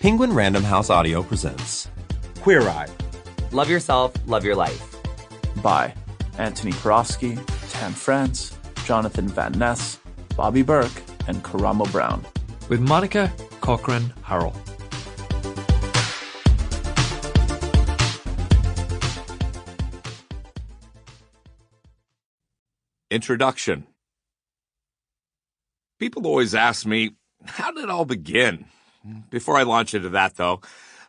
Penguin Random House Audio presents Queer Eye. Love yourself, love your life. By Antoni Porowski, Tam France, Jonathan Van Ness, Bobby Berk, and Karamo Brown. With Monica Cochran Harrell. Introduction. People always ask me, how did it all begin? Before I launch into that, though,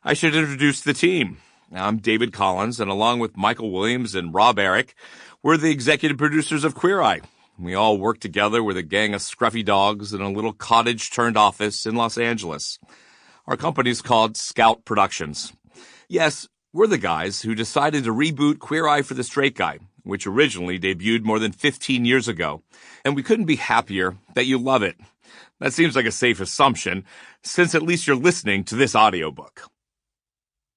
I should introduce the team. I'm David Collins, and along with Michael Williams and Rob Eric, we're the executive producers of Queer Eye. We all work together with a gang of scruffy dogs in a little cottage-turned-office in Los Angeles. Our company's called Scout Productions. Yes, we're the guys who decided to reboot Queer Eye for the Straight Guy, which originally debuted more than 15 years ago, and we couldn't be happier that you love it. That seems like a safe assumption, since at least you're listening to this audiobook.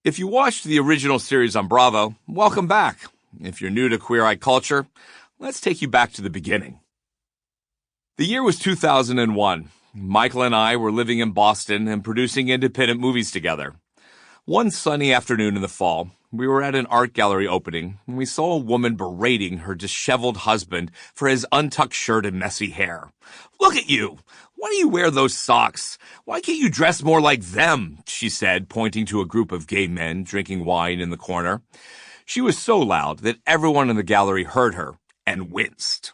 If you watched the original series on Bravo, welcome back. If you're new to Queer Eye culture, let's take you back to the beginning. The year was 2001. Michael and I were living in Boston and producing independent movies together. One sunny afternoon in the fall, we were at an art gallery opening when we saw a woman berating her disheveled husband for his untucked shirt and messy hair. "Look at you! Why do you wear those socks? Why can't you dress more like them?" she said, pointing to a group of gay men drinking wine in the corner. She was so loud that everyone in the gallery heard her and winced.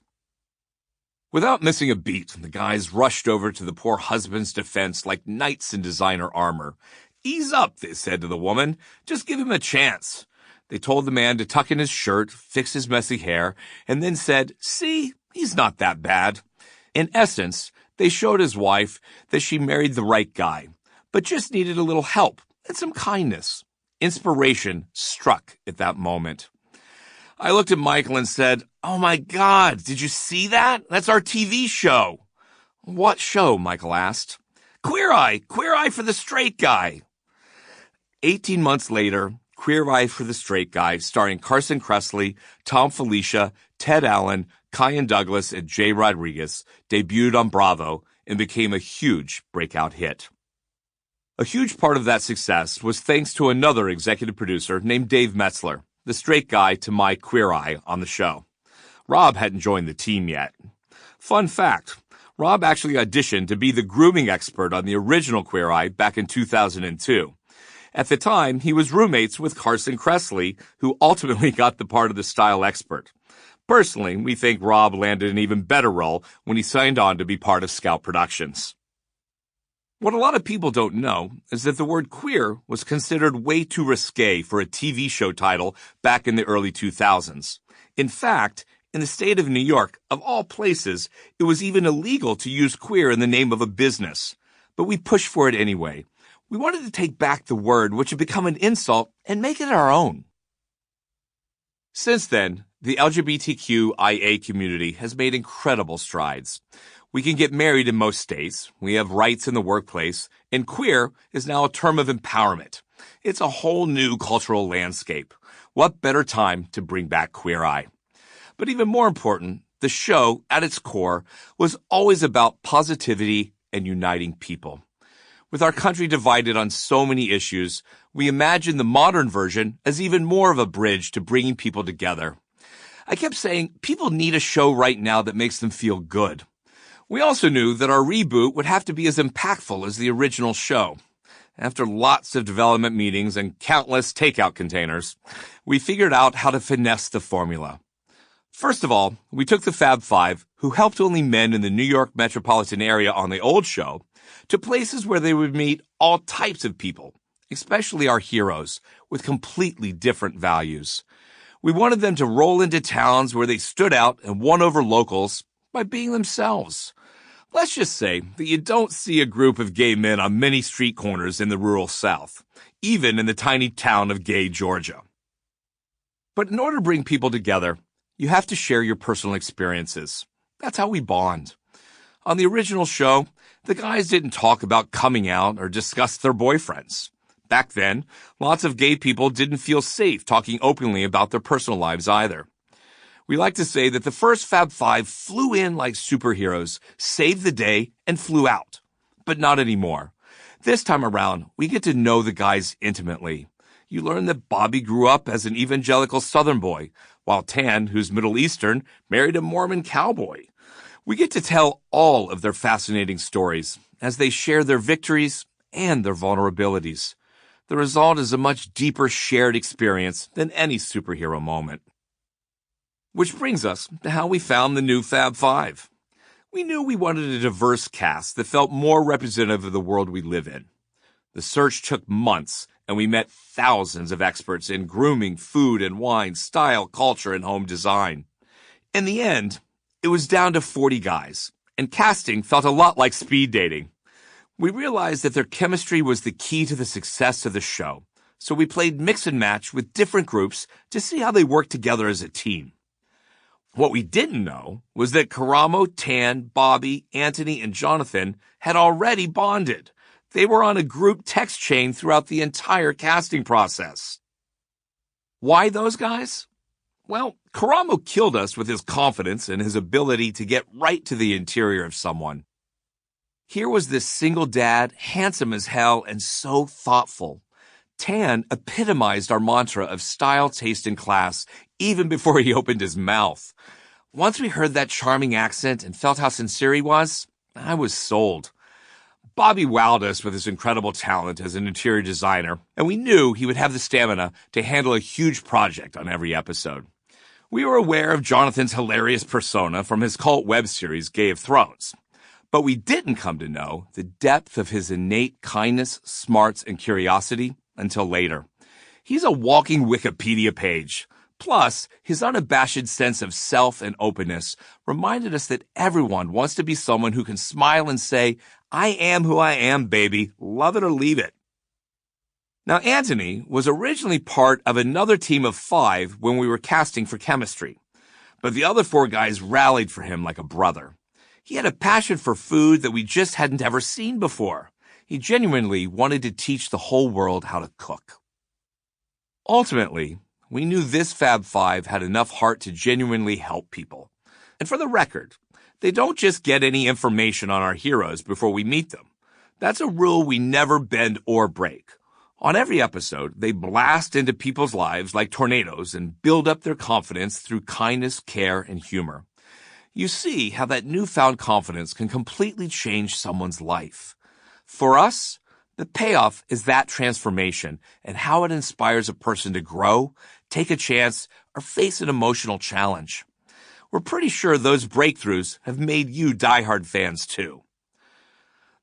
Without missing a beat, the guys rushed over to the poor husband's defense like knights in designer armor. "Ease up," they said to the woman. "Just give him a chance." They told the man to tuck in his shirt, fix his messy hair, and then said, "See, he's not that bad." In essence, they showed his wife that she married the right guy, but just needed a little help and some kindness. Inspiration struck at that moment. I looked at Michael and said, "Oh my God, did you see that? That's our TV show." "What show?" Michael asked. Queer Eye for the Straight Guy." 18 months later, Queer Eye for the Straight Guy, starring Carson Kressley, Tom Felicia, Ted Allen, Kyan Douglas, and Jay Rodriguez, debuted on Bravo and became a huge breakout hit. A huge part of that success was thanks to another executive producer named Dave Metzler, the straight guy to my Queer Eye on the show. Rob hadn't joined the team yet. Fun fact, Rob actually auditioned to be the grooming expert on the original Queer Eye back in 2002. At the time, he was roommates with Carson Kressley, who ultimately got the part of the style expert. Personally, we think Rob landed an even better role when he signed on to be part of Scout Productions. What a lot of people don't know is that the word queer was considered way too risque for a TV show title back in the early 2000s. In fact, in the state of New York, of all places, it was even illegal to use queer in the name of a business. But we pushed for it anyway. We wanted to take back the word, which had become an insult, and make it our own. Since then, the LGBTQIA community has made incredible strides. We can get married in most states, we have rights in the workplace, and queer is now a term of empowerment. It's a whole new cultural landscape. What better time to bring back Queer Eye? But even more important, the show, at its core, was always about positivity and uniting people. With our country divided on so many issues, we imagine the modern version as even more of a bridge to bringing people together. I kept saying, people need a show right now that makes them feel good. We also knew that our reboot would have to be as impactful as the original show. After lots of development meetings and countless takeout containers, we figured out how to finesse the formula. First of all, we took the Fab Five, who helped only men in the New York metropolitan area on the old show, to places where they would meet all types of people, especially our heroes, with completely different values. We wanted them to roll into towns where they stood out and won over locals by being themselves. Let's just say that you don't see a group of gay men on many street corners in the rural South, even in the tiny town of Gay, Georgia. But in order to bring people together, you have to share your personal experiences. That's how we bond. On the original show, the guys didn't talk about coming out or discuss their boyfriends. Back then, lots of gay people didn't feel safe talking openly about their personal lives either. We like to say that the first Fab Five flew in like superheroes, saved the day, and flew out. But not anymore. This time around, we get to know the guys intimately. You learn that Bobby grew up as an evangelical Southern boy, while Tan, who's Middle Eastern, married a Mormon cowboy. We get to tell all of their fascinating stories as they share their victories and their vulnerabilities. The result is a much deeper shared experience than any superhero moment. Which brings us to how we found the new Fab Five. We knew we wanted a diverse cast that felt more representative of the world we live in. The search took months, and we met thousands of experts in grooming, food and wine, style, culture, and home design. In the end, it was down to 40 guys, and casting felt a lot like speed dating. We realized that their chemistry was the key to the success of the show, so we played mix and match with different groups to see how they worked together as a team. What we didn't know was that Karamo, Tan, Bobby, Antoni, and Jonathan had already bonded. They were on a group text chain throughout the entire casting process. Why those guys? Well, Karamo killed us with his confidence and his ability to get right to the interior of someone. Here was this single dad, handsome as hell and so thoughtful. Tan epitomized our mantra of style, taste, and class even before he opened his mouth. Once we heard that charming accent and felt how sincere he was, I was sold. Bobby wowed us with his incredible talent as an interior designer, and we knew he would have the stamina to handle a huge project on every episode. We were aware of Jonathan's hilarious persona from his cult web series Game of Thrones, but we didn't come to know the depth of his innate kindness, smarts, and curiosity until later. He's a walking Wikipedia page. Plus, his unabashed sense of self and openness reminded us that everyone wants to be someone who can smile and say, "I am who I am, baby. Love it or leave it." Now, Antoni was originally part of another team of 5 when we were casting for chemistry, but the other 4 guys rallied for him like a brother. He had a passion for food that we just hadn't ever seen before. He genuinely wanted to teach the whole world how to cook. Ultimately, we knew this Fab Five had enough heart to genuinely help people. And for the record, they don't just get any information on our heroes before we meet them. That's a rule we never bend or break. On every episode, they blast into people's lives like tornadoes and build up their confidence through kindness, care, and humor. You see how that newfound confidence can completely change someone's life. For us, the payoff is that transformation and how it inspires a person to grow, take a chance, or face an emotional challenge. We're pretty sure those breakthroughs have made you diehard fans too.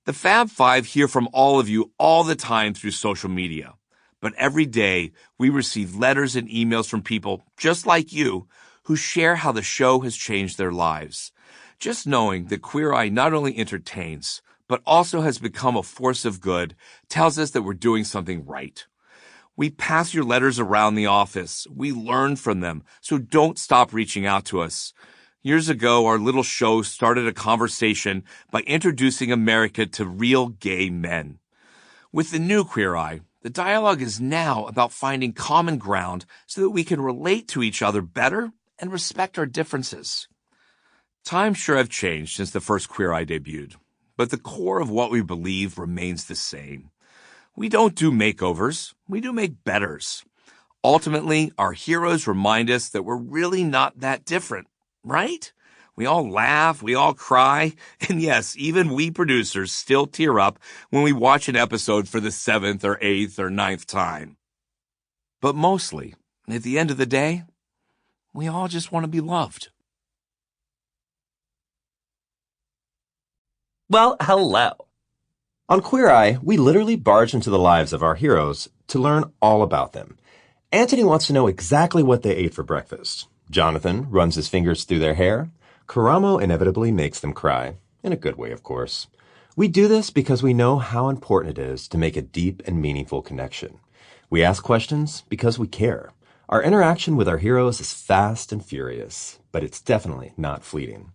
The Fab Five hear from all of you all the time through social media, but every day we receive letters and emails from people just like you who share how the show has changed their lives. Just knowing that Queer Eye not only entertains, but also has become a force of good tells us that we're doing something right. We pass your letters around the office. We learn from them, so don't stop reaching out to us. Years ago, our little show started a conversation by introducing America to real gay men. With the new Queer Eye, the dialogue is now about finding common ground so that we can relate to each other better and respect our differences. Times sure have changed since the first Queer Eye debuted, but the core of what we believe remains the same. We don't do makeovers, we do make betters. Ultimately, our heroes remind us that we're really not that different, right? We all laugh, we all cry, and yes, even we producers still tear up when we watch an episode for the 7th or 8th or 9th time. But mostly, at the end of the day, we all just want to be loved. Well, hello. On Queer Eye, we literally barge into the lives of our heroes to learn all about them. Antoni wants to know exactly what they ate for breakfast. Jonathan runs his fingers through their hair. Karamo inevitably makes them cry. In a good way, of course. We do this because we know how important it is to make a deep and meaningful connection. We ask questions because we care. Our interaction with our heroes is fast and furious, but it's definitely not fleeting.